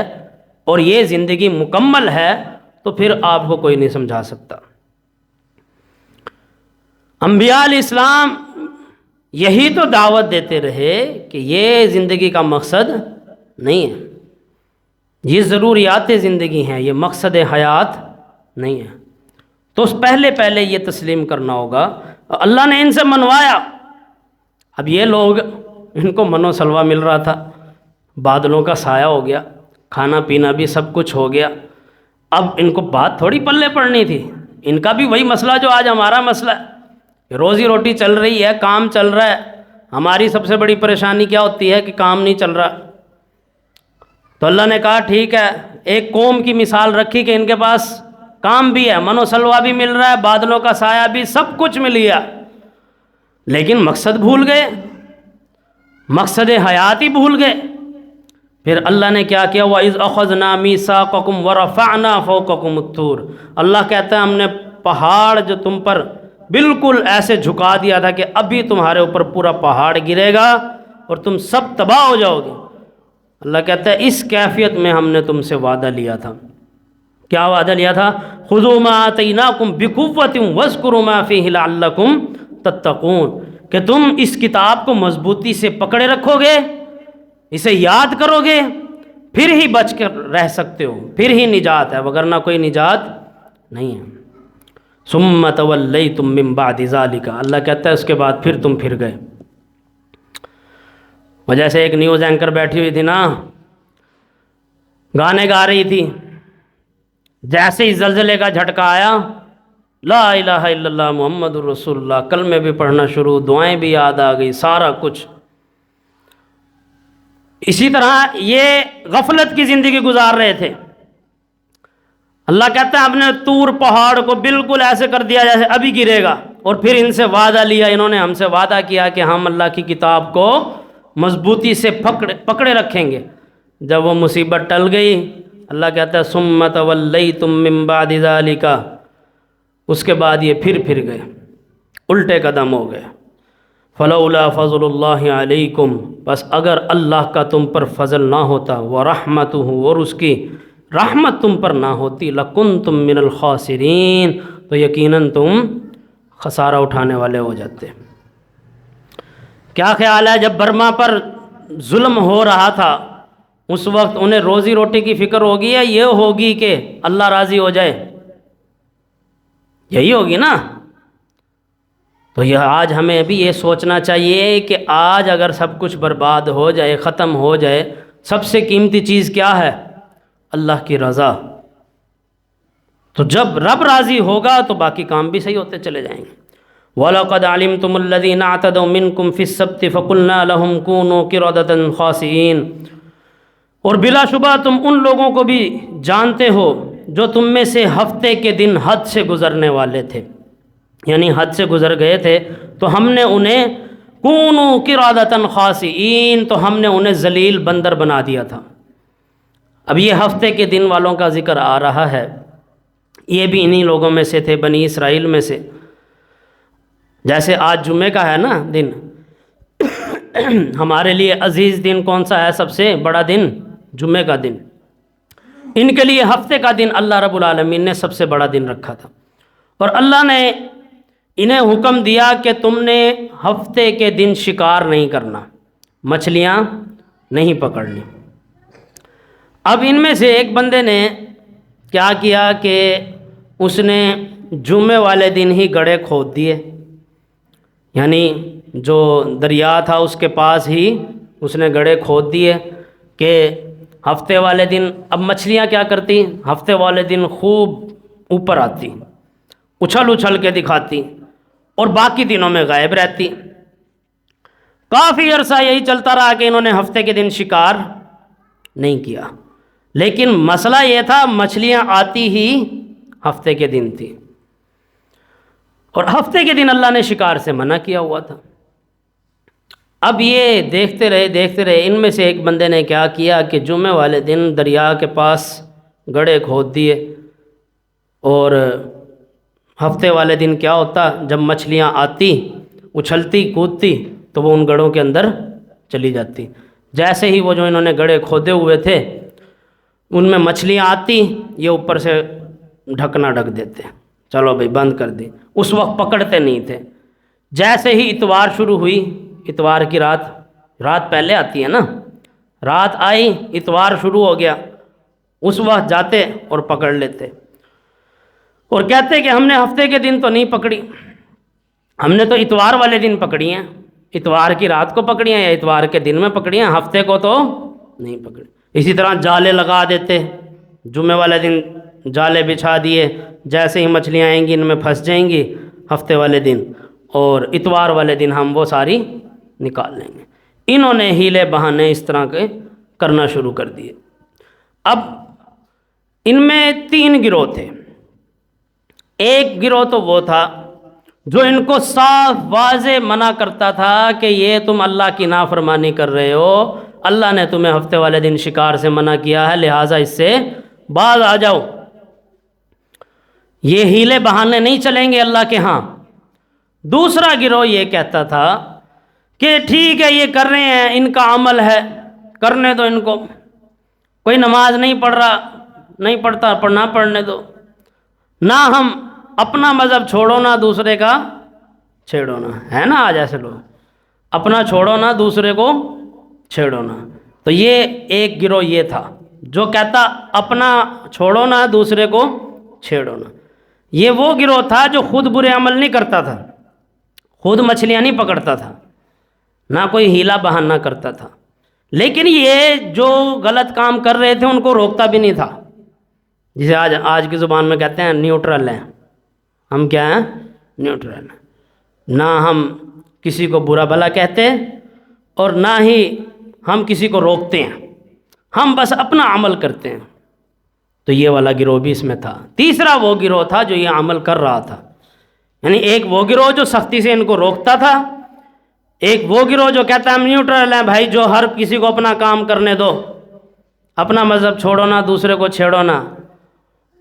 اور یہ زندگی مکمل ہے، تو پھر آپ کو کوئی نہیں سمجھا سکتا۔ انبیاء علیہ السلام یہی تو دعوت دیتے رہے کہ یہ زندگی کا مقصد نہیں ہے، یہ ضروریات زندگی ہیں، یہ مقصد حیات نہیں ہے۔ تو اس پہلے یہ تسلیم کرنا ہوگا۔ اللہ نے ان سے منوایا، اب یہ لوگ ان کو منو سلوا مل رہا تھا، بادلوں کا سایہ ہو گیا، کھانا پینا بھی سب کچھ ہو گیا، اب ان کو بات تھوڑی پلے پڑنی تھی، ان کا بھی وہی مسئلہ جو آج ہمارا مسئلہ ہے کہ روزی روٹی چل رہی ہے، کام چل رہا ہے، ہماری سب سے بڑی پریشانی کیا ہوتی ہے کہ کام نہیں چل رہا۔ تو اللہ نے کہا ٹھیک ہے، ایک قوم کی مثال رکھی کہ ان کے پاس کام بھی ہے، منو سلوا بھی مل رہا ہے، بادلوں کا سایہ بھی، سب کچھ مل گیا، لیکن مقصد بھول گئے، مقصد حیات ہی بھول گئے۔ پھر اللہ نے کیا کیا؟ وَإِذْ أَخَذْنَا مِيثَاقَكُمْ وَرَفَعْنَا فَوْقَكُمُ الطُّورَ، اللہ کہتا ہے ہم نے پہاڑ جو تم پر بالکل ایسے جھکا دیا تھا کہ ابھی تمہارے اوپر پورا پہاڑ گرے گا اور تم سب تباہ ہو جاؤ گے۔ اللہ کہتا ہے اس کیفیت میں ہم نے تم سے وعدہ لیا تھا۔ کیا وعدہ لیا تھا؟ خُذُوا مَا آتَيْنَاكُمْ بِقُوَّةٍ وَاذْكُرُوا مَا فِيهِ لَعَلَّكُمْ تَتَّقُونَ، کہ تم اس کتاب کو مضبوطی سے پکڑے رکھو گے، اسے یاد کرو گے، پھر ہی بچ کر رہ سکتے ہو، پھر ہی نجات ہے، وگرنہ کوئی نجات نہیں ہے۔ ثُمَّ تَوَلَّيْتُم مِّن بَعْدِ ذَلِكَ، اللہ کہتا ہے اس کے بعد پھر تم پھر گئے۔ اور جیسے ایک نیوز اینکر بیٹھی ہوئی تھی نا، گانے گا رہی تھی، جیسے ہی زلزلے کا جھٹکا آیا، لا الہ الا اللہ محمد الرسول اللہ، کلمے بھی پڑھنا شروع، دعائیں بھی یاد آ گئی، سارا کچھ۔ اسی طرح یہ غفلت کی زندگی گزار رہے تھے. اللہ کہتا ہے ہم نے طور پہاڑ کو بالکل ایسے کر دیا جیسے ابھی گرے گا، اور پھر ان سے وعدہ لیا، انہوں نے ہم سے وعدہ کیا کہ ہم اللہ کی کتاب کو مضبوطی سے پکڑے رکھیں گے. جب وہ مصیبت ٹل گئی، اللہ کہتا ہے ثم تولیتم من بعد ذلک، اس کے بعد یہ پھر گئے، الٹے قدم ہو گئے. فلولا فضل اللہ علیکم، بس اگر اللہ کا تم پر فضل نہ ہوتا، ورحمتہ، اور اس کی رحمت تم پر نہ ہوتی، لکنتم من الخاسرین، تو یقیناً تم خسارہ اٹھانے والے ہو جاتے. کیا خیال ہے جب برما پر ظلم ہو رہا تھا اس وقت انہیں روزی روٹی کی فکر ہوگی یا یہ ہوگی کہ اللہ راضی ہو جائے؟ یہی ہوگی نا. تو یہ آج ہمیں بھی یہ سوچنا چاہیے کہ آج اگر سب کچھ برباد ہو جائے، ختم ہو جائے، سب سے قیمتی چیز کیا ہے؟ اللہ کی رضا. تو جب رب راضی ہوگا تو باقی کام بھی صحیح ہوتے چلے جائیں گے. وَلَقَدْ عَلِمْتُمُ الَّذِينَ اعْتَدَوْا مِنْكُمْ فِي السَّبْتِ فَقُلْنَا لَهُمْ كُونُوا قِرَدَةً خَاسِئِينَ، اور بلا شبہ تم ان لوگوں کو بھی جانتے ہو جو تم میں سے ہفتے کے دن حد سے گزرنے والے تھے، یعنی حد سے گزر گئے تھے، تو ہم نے انہیں کونوا قردۃ خاسئین، تو ہم نے انہیں ذلیل بندر بنا دیا تھا. اب یہ ہفتے کے دن والوں کا ذکر آ رہا ہے، یہ بھی انہی لوگوں میں سے تھے، بنی اسرائیل میں سے. جیسے آج جمعے کا ہے نا دن، ہمارے لیے عزیز دن کون سا ہے؟ سب سے بڑا دن جمعے کا دن. ان کے لیے ہفتے کا دن اللہ رب العالمین نے سب سے بڑا دن رکھا تھا، اور اللہ نے انہیں حکم دیا کہ تم نے ہفتے کے دن شکار نہیں کرنا، مچھلیاں نہیں پکڑنی. اب ان میں سے ایک بندے نے کیا کیا کہ اس نے جمعے والے دن ہی گڑھے کھود دیے، یعنی جو دریا تھا اس کے پاس ہی اس نے گڑھے کھود دیے کہ ہفتے والے دن. اب مچھلیاں کیا کرتی؟ ہفتے والے دن خوب اوپر آتی، اچھل کے دکھاتی، اور باقی دنوں میں غائب رہتی. کافی عرصہ یہی چلتا رہا کہ انہوں نے ہفتے کے دن شکار نہیں کیا. لیکن مسئلہ یہ تھا مچھلیاں آتی ہی ہفتے کے دن تھی، اور ہفتے کے دن اللہ نے شکار سے منع کیا ہوا تھا. اب یہ دیکھتے رہے، ان میں سے ایک بندے نے کیا کیا کہ جمعے والے دن دریا کے پاس گڑھے کھود دیے، اور ہفتے والے دن کیا ہوتا، جب مچھلیاں آتی اچھلتی کودتی تو وہ ان گڑھوں کے اندر چلی جاتی. جیسے ہی وہ جو انہوں نے گڑھے کھودے ہوئے تھے ان میں مچھلیاں آتی، یہ اوپر سے ڈھکنا ڈھک دیتے، چلو بھائی بند کر دی. اس وقت پکڑتے نہیں تھے. جیسے ہی اتوار شروع ہوئی، اتوار کی رات پہلے آتی ہے نا، رات آئی اتوار شروع ہو گیا، اس وقت جاتے اور پکڑ لیتے، اور کہتے کہ ہم نے ہفتے کے دن تو نہیں پکڑی، ہم نے تو اتوار والے دن پکڑی ہیں، اتوار کی رات کو پکڑی ہیں یا اتوار کے دن میں پکڑی ہیں، ہفتے کو تو نہیں پکڑی. اسی طرح جالے لگا دیتے، جمعے والے دن جالے بچھا دیے، جیسے ہی مچھلیاں آئیں گی ان میں پھنس جائیں گی ہفتے والے دن، اور اتوار والے دن ہم وہ ساری نکال لیں گے. انہوں نے ہیلے بہانے اس طرح کے کرنا شروع کر دیے. اب ان میں 3 گروہ تھے. ایک گروہ تو وہ تھا جو ان کو صاف واضح منع کرتا تھا کہ یہ تم اللہ کی نافرمانی کر رہے ہو، اللہ نے تمہیں ہفتے والے دن شکار سے منع کیا ہے، لہٰذا اس سے باز آ جاؤ. یہ ہیلے بہانے نہیں چلیں گے اللہ کے ہاں. دوسرا گروہ یہ کہتا تھا کہ ٹھیک ہے یہ کر رہے ہیں، ان کا عمل ہے، کرنے دو ان کو، کوئی نماز نہیں پڑھ رہا، نہیں پڑھتا، نہ پڑھنے دو، نہ ہم اپنا مذہب چھوڑو نہ دوسرے کا چھیڑو نا. ہے نا آج ایسے لوگ، اپنا چھوڑو نہ دوسرے کو چھیڑو نا. تو یہ ایک گروہ یہ تھا جو کہتا اپنا چھوڑو نہ دوسرے کو چھیڑو نا. یہ وہ گروہ تھا جو خود برے عمل نہیں کرتا تھا، خود مچھلیاں نہیں پکڑتا تھا، نہ کوئی ہیلا بہانہ کرتا تھا، لیکن یہ جو غلط کام کر رہے تھے ان کو روکتا بھی نہیں تھا. جسے آج کی زبان میں کہتے ہیں نیوٹرل ہیں. ہم کیا ہیں؟ نیوٹرل ہیں. نہ ہم کسی کو برا بھلا کہتے اور نہ ہی ہم کسی کو روکتے ہیں، ہم بس اپنا عمل کرتے ہیں۔ تو یہ والا گروہ بھی اس میں تھا۔ تیسرا وہ گروہ تھا جو یہ عمل کر رہا تھا، یعنی ایک وہ گروہ جو سختی سے ان کو روکتا تھا، ایک وہ گروہ جو کہتا ہے ہم نیوٹرل ہیں بھائی، جو ہر کسی کو اپنا کام کرنے دو، اپنا مذہب چھوڑو نہ، دوسرے کو چھیڑو نہ۔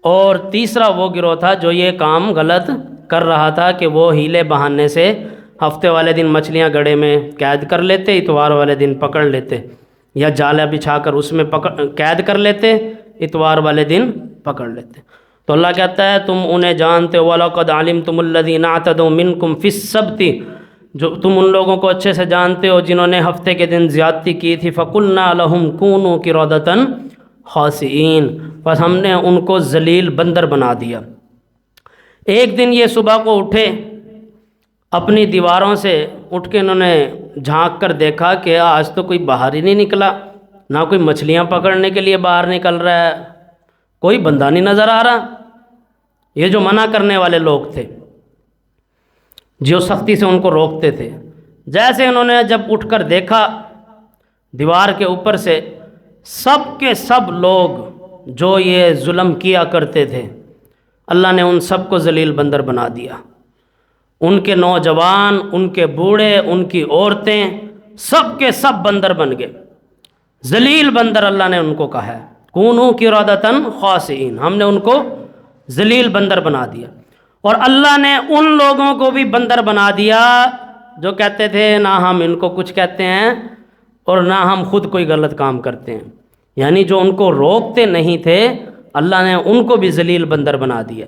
اور تیسرا وہ گروہ تھا جو یہ کام غلط کر رہا تھا کہ وہ ہیلے بہانے سے ہفتے والے دن مچھلیاں گڑھے میں قید کر لیتے، اتوار والے دن پکڑ لیتے، یا جالا بچھا کر اس میں قید کر لیتے، اتوار والے دن پکڑ لیتے۔ تو اللہ کہتا ہے تم انہیں جانتے ہو، وَلَقَدْ عَلِمْتُمُ الَّذِينَ اعْتَدَوْا مِنْكُمْ فِي السَّبْتِ، جو تم ان لوگوں کو اچھے سے جانتے ہو جنہوں نے ہفتے کے دن زیادتی کی تھی، فَقُلْنَا لَهُمْ كُونُوا قِرَدَةً خَاسِئِينَ، بس ہم نے ان کو ذلیل بندر بنا دیا۔ ایک دن یہ صبح کو اٹھے، اپنی دیواروں سے اٹھ کے انہوں نے جھانک کر دیکھا کہ آج تو کوئی باہر ہی نہیں نکلا، نہ کوئی مچھلیاں پکڑنے کے لیے باہر نکل رہا ہے، کوئی بندہ نہیں نظر آ رہا۔ یہ جو منع کرنے والے لوگ تھے، جو سختی سے ان کو روکتے تھے، جیسے انہوں نے جب اٹھ کر دیکھا دیوار کے اوپر سے، سب کے سب لوگ جو یہ ظلم کیا کرتے تھے، اللہ نے ان سب کو ذلیل بندر بنا دیا۔ ان کے نوجوان، ان کے بوڑھے، ان کی عورتیں، سب کے سب بندر بن گئے، ذلیل بندر۔ اللہ نے ان کو کہا ہے کونوا قردۃ خاسئین، ہم نے ان کو ذلیل بندر بنا دیا۔ اور اللہ نے ان لوگوں کو بھی بندر بنا دیا جو کہتے تھے نہ ہم ان کو کچھ کہتے ہیں اور نہ ہم خود کوئی غلط کام کرتے ہیں، یعنی جو ان کو روکتے نہیں تھے اللہ نے ان کو بھی ذلیل بندر بنا دیا۔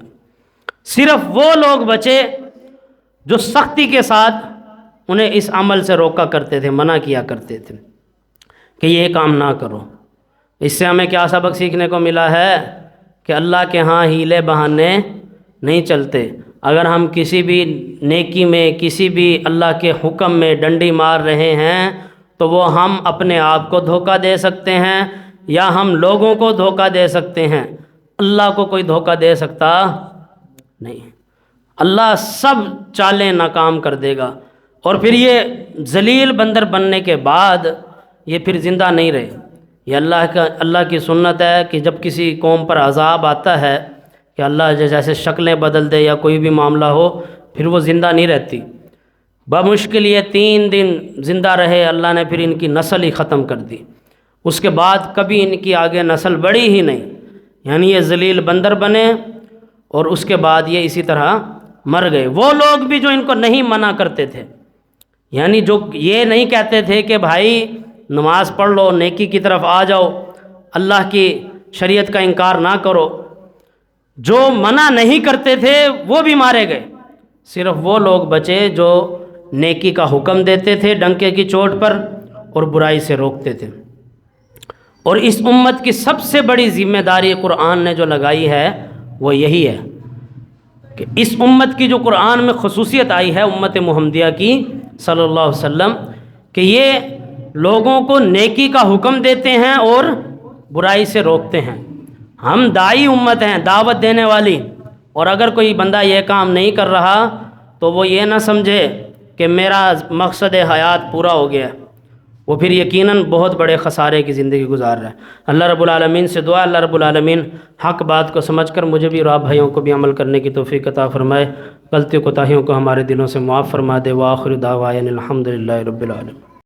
صرف وہ لوگ بچے جو سختی کے ساتھ انہیں اس عمل سے روکا کرتے تھے، منع کیا کرتے تھے کہ یہ کام نہ کرو۔ اس سے ہمیں کیا سبق سیکھنے کو ملا ہے کہ اللہ کے ہاں ہیلے بہانے نہیں چلتے۔ اگر ہم کسی بھی نیکی میں، کسی بھی اللہ کے حکم میں ڈنڈی مار رہے ہیں تو وہ ہم اپنے آپ کو دھوکہ دے سکتے ہیں یا ہم لوگوں کو دھوکہ دے سکتے ہیں، اللہ کو کوئی دھوکہ دے سکتا نہیں۔ اللہ سب چالیں ناکام کر دے گا۔ اور پھر یہ ذلیل بندر بننے کے بعد یہ پھر زندہ نہیں رہے۔ یہ اللہ کی سنت ہے کہ جب کسی قوم پر عذاب آتا ہے کہ اللہ جیسے شکلیں بدل دے یا کوئی بھی معاملہ ہو، پھر وہ زندہ نہیں رہتی۔ بمشکل یہ 3 دن زندہ رہے، اللہ نے پھر ان کی نسل ہی ختم کر دی۔ اس کے بعد کبھی ان کی آگے نسل بڑھی ہی نہیں، یعنی یہ ذلیل بندر بنے اور اس کے بعد یہ اسی طرح مر گئے۔ وہ لوگ بھی جو ان کو نہیں منع کرتے تھے، یعنی جو یہ نہیں کہتے تھے کہ بھائی نماز پڑھ لو، نیکی کی طرف آ جاؤ، اللہ کی شریعت کا انکار نہ کرو، جو منع نہیں کرتے تھے وہ بھی مارے گئے۔ صرف وہ لوگ بچے جو نیکی کا حکم دیتے تھے ڈنکے کی چوٹ پر اور برائی سے روکتے تھے۔ اور اس امت کی سب سے بڑی ذمہ داری قرآن نے جو لگائی ہے وہ یہی ہے کہ اس امت کی جو قرآن میں خصوصیت آئی ہے امت محمدیہ کی صلی اللہ علیہ وسلم، کہ یہ لوگوں کو نیکی کا حکم دیتے ہیں اور برائی سے روکتے ہیں۔ ہم داعی امت ہیں، دعوت دینے والی، اور اگر کوئی بندہ یہ کام نہیں کر رہا تو وہ یہ نہ سمجھے کہ میرا مقصد حیات پورا ہو گیا، وہ پھر یقیناً بہت بڑے خسارے کی زندگی گزار رہا ہے۔ اللہ رب العالمین سے دعا اللہ رب العالمین حق بات کو سمجھ کر مجھے بھی اور آپ بھائیوں کو بھی عمل کرنے کی توفیق عطا فرمائے، غلطی کوتاہیوں کو ہمارے دلوں سے معاف فرما دے۔ وآخر دعوانا الحمدللہ رب العالمین۔